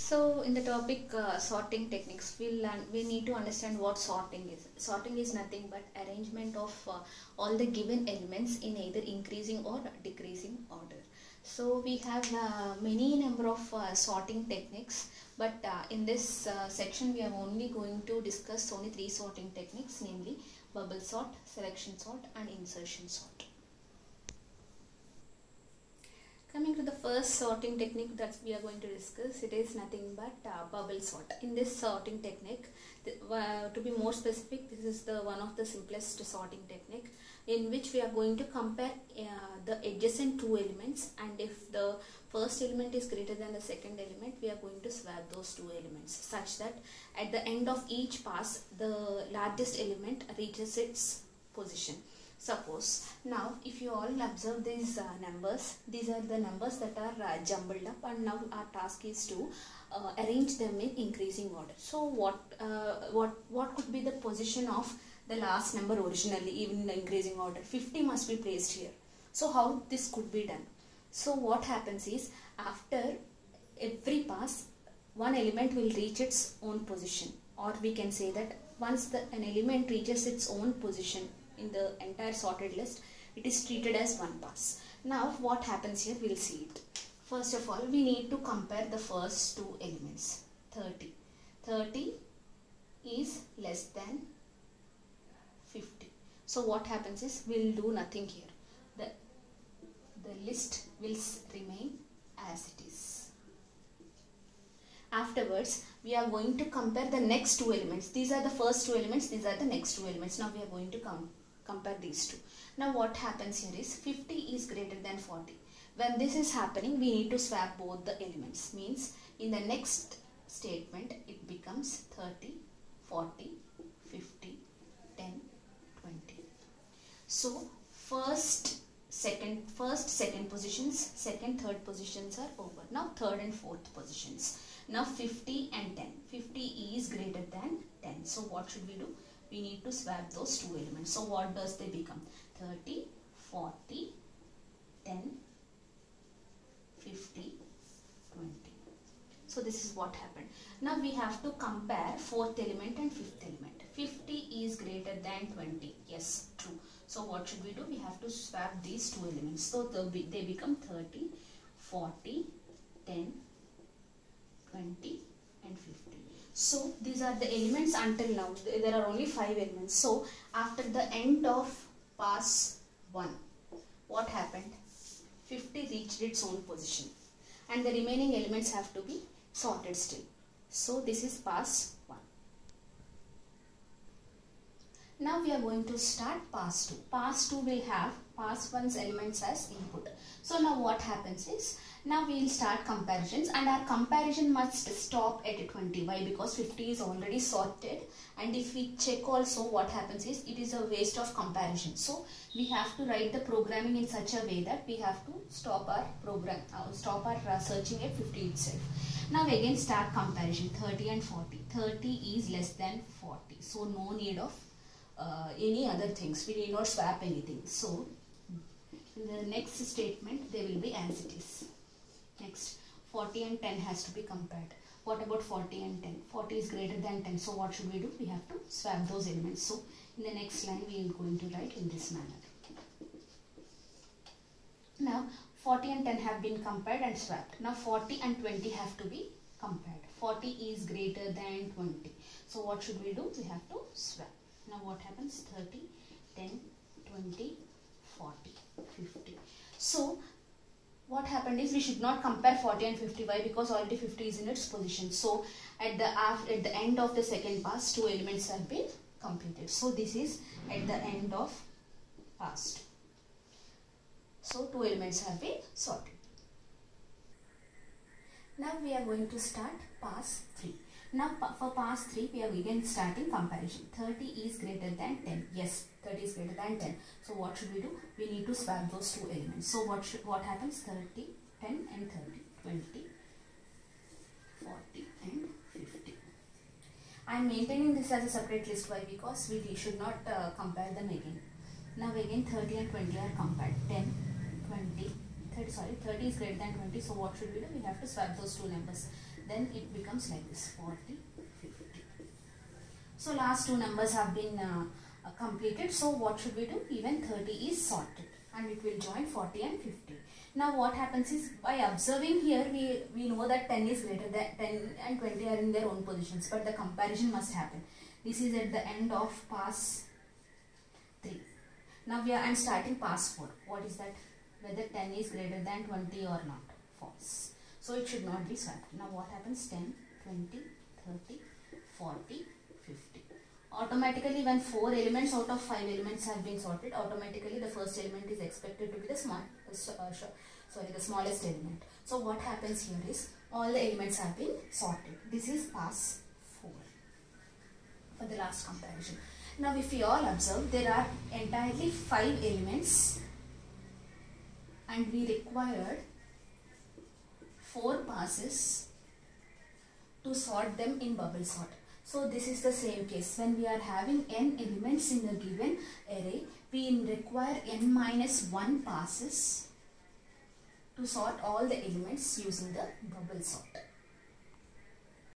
So in the topic sorting techniques, we need to understand what sorting is. Sorting is nothing but arrangement of all the given elements in either increasing or decreasing order. So we have many number of sorting techniques, but in this section we are only going to discuss only three sorting techniques, namely bubble sort, selection sort and insertion sort. Coming to the first sorting technique that we are going to discuss, it is nothing but bubble sort. In this sorting technique, to be more specific, this is one of the simplest sorting technique in which we are going to compare the adjacent two elements, and if the first element is greater than the second element, we are going to swap those two elements such that at the end of each pass, the largest element reaches its position. Suppose now if you all observe these numbers, these are the numbers that are jumbled up, and now our task is to arrange them in increasing order. So what could be the position of the last number originally, even in the increasing order? 50 must be placed here. So how this could be done? So what happens is, after every pass, one element will reach its own position, or we can say that once an element reaches its own position in the entire sorted list, it is treated as one pass. Now what happens here, we'll see it. First of all, we need to compare the first two elements. 30 is less than 50. So what happens is, we'll do nothing here. The list will remain as it is. Afterwards, we are going to compare the next two elements. These are the first two elements, these are the next two elements. Now we are going to compare these two. Now what happens here is, 50 is greater than 40. When this is happening, we need to swap both the elements. Means in the next statement, it becomes 30, 40, 50, 10, 20. So first, second positions, second, third positions are over. Now third and fourth positions. Now 50 and 10. 50 is greater than 10. So what should we do? We need to swap those two elements. So what does they become? 30, 40, 10, 50, 20. So this is what happened. Now we have to compare fourth element and fifth element. 50 is greater than 20. Yes, true. So what should we do? We have to swap these two elements. So they become 30, 40, 10, 20 and 50. So these are the elements until now. There are only 5 elements. So after the end of pass 1, what happened? 50 reached its own position, and the remaining elements have to be sorted still. So this is pass 1. Now we are going to start pass 2. Pass 2 will have pass 1's elements as input. So now what happens is, now we will start comparisons, and our comparison must stop at 20. Why? Because 50 is already sorted, and if we check also, what happens is, it is a waste of comparison. So we have to write the programming in such a way that we have to stop our program, searching at 50 itself. Now again start comparison, 30 and 40. 30 is less than 40. So no need of any other things. We need not swap anything. So in the next statement, they will be as it is. Next, 40 and 10 has to be compared. What about 40 and 10? 40 is greater than 10. So what should we do? We have to swap those elements. So in the next line, we are going to write in this manner. Now 40 and 10 have been compared and swapped. Now 40 and 20 have to be compared. 40 is greater than 20. So what should we do? We have to swap. Now what happens? 30, 10, 20, 40, 50. So what happened is, we should not compare 40 and 50. Why? Because already 50 is in its position. So at the end of the second pass, two elements have been completed. So this is at the end of pass 2. So two elements have been sorted. Now we are going to start pass 3. Now for pass 3, we are again starting comparison. 30 is greater than 10. Yes, 30 is greater than 10. So what should we do? We need to swap those two elements. So what happens? 30, 10 and 30, 20, 40 and 50. I am maintaining this as a separate list. Why? Because we should not compare them again. Now again 30 and 20 are compared. 10, 20, 30 is greater than 20. So what should we do? We have to swap those two numbers. then it becomes like this 40, 50. So last two numbers have been completed. So what should we do? Even 30 is sorted and it will join 40 and 50. Now what happens is, by observing here we know that 10 is greater than 10 and 20 are in their own positions, but the comparison must happen. This is at the end of pass 3. Now I am starting pass 4. What is that? Whether 10 is greater than 20 or not. False. So it should not be swapped. Now what happens? 10, 20, 30, 40, 50. Automatically, when 4 elements out of 5 elements have been sorted, automatically the first element is expected to be the the smallest element. So what happens here is, all the elements have been sorted. This is pass 4 for the last comparison. Now if we all observe, there are entirely 5 elements and we required 4 passes to sort them in bubble sort. So this is the same case. When we are having n elements in a given array, we require n minus 1 passes to sort all the elements using the bubble sort.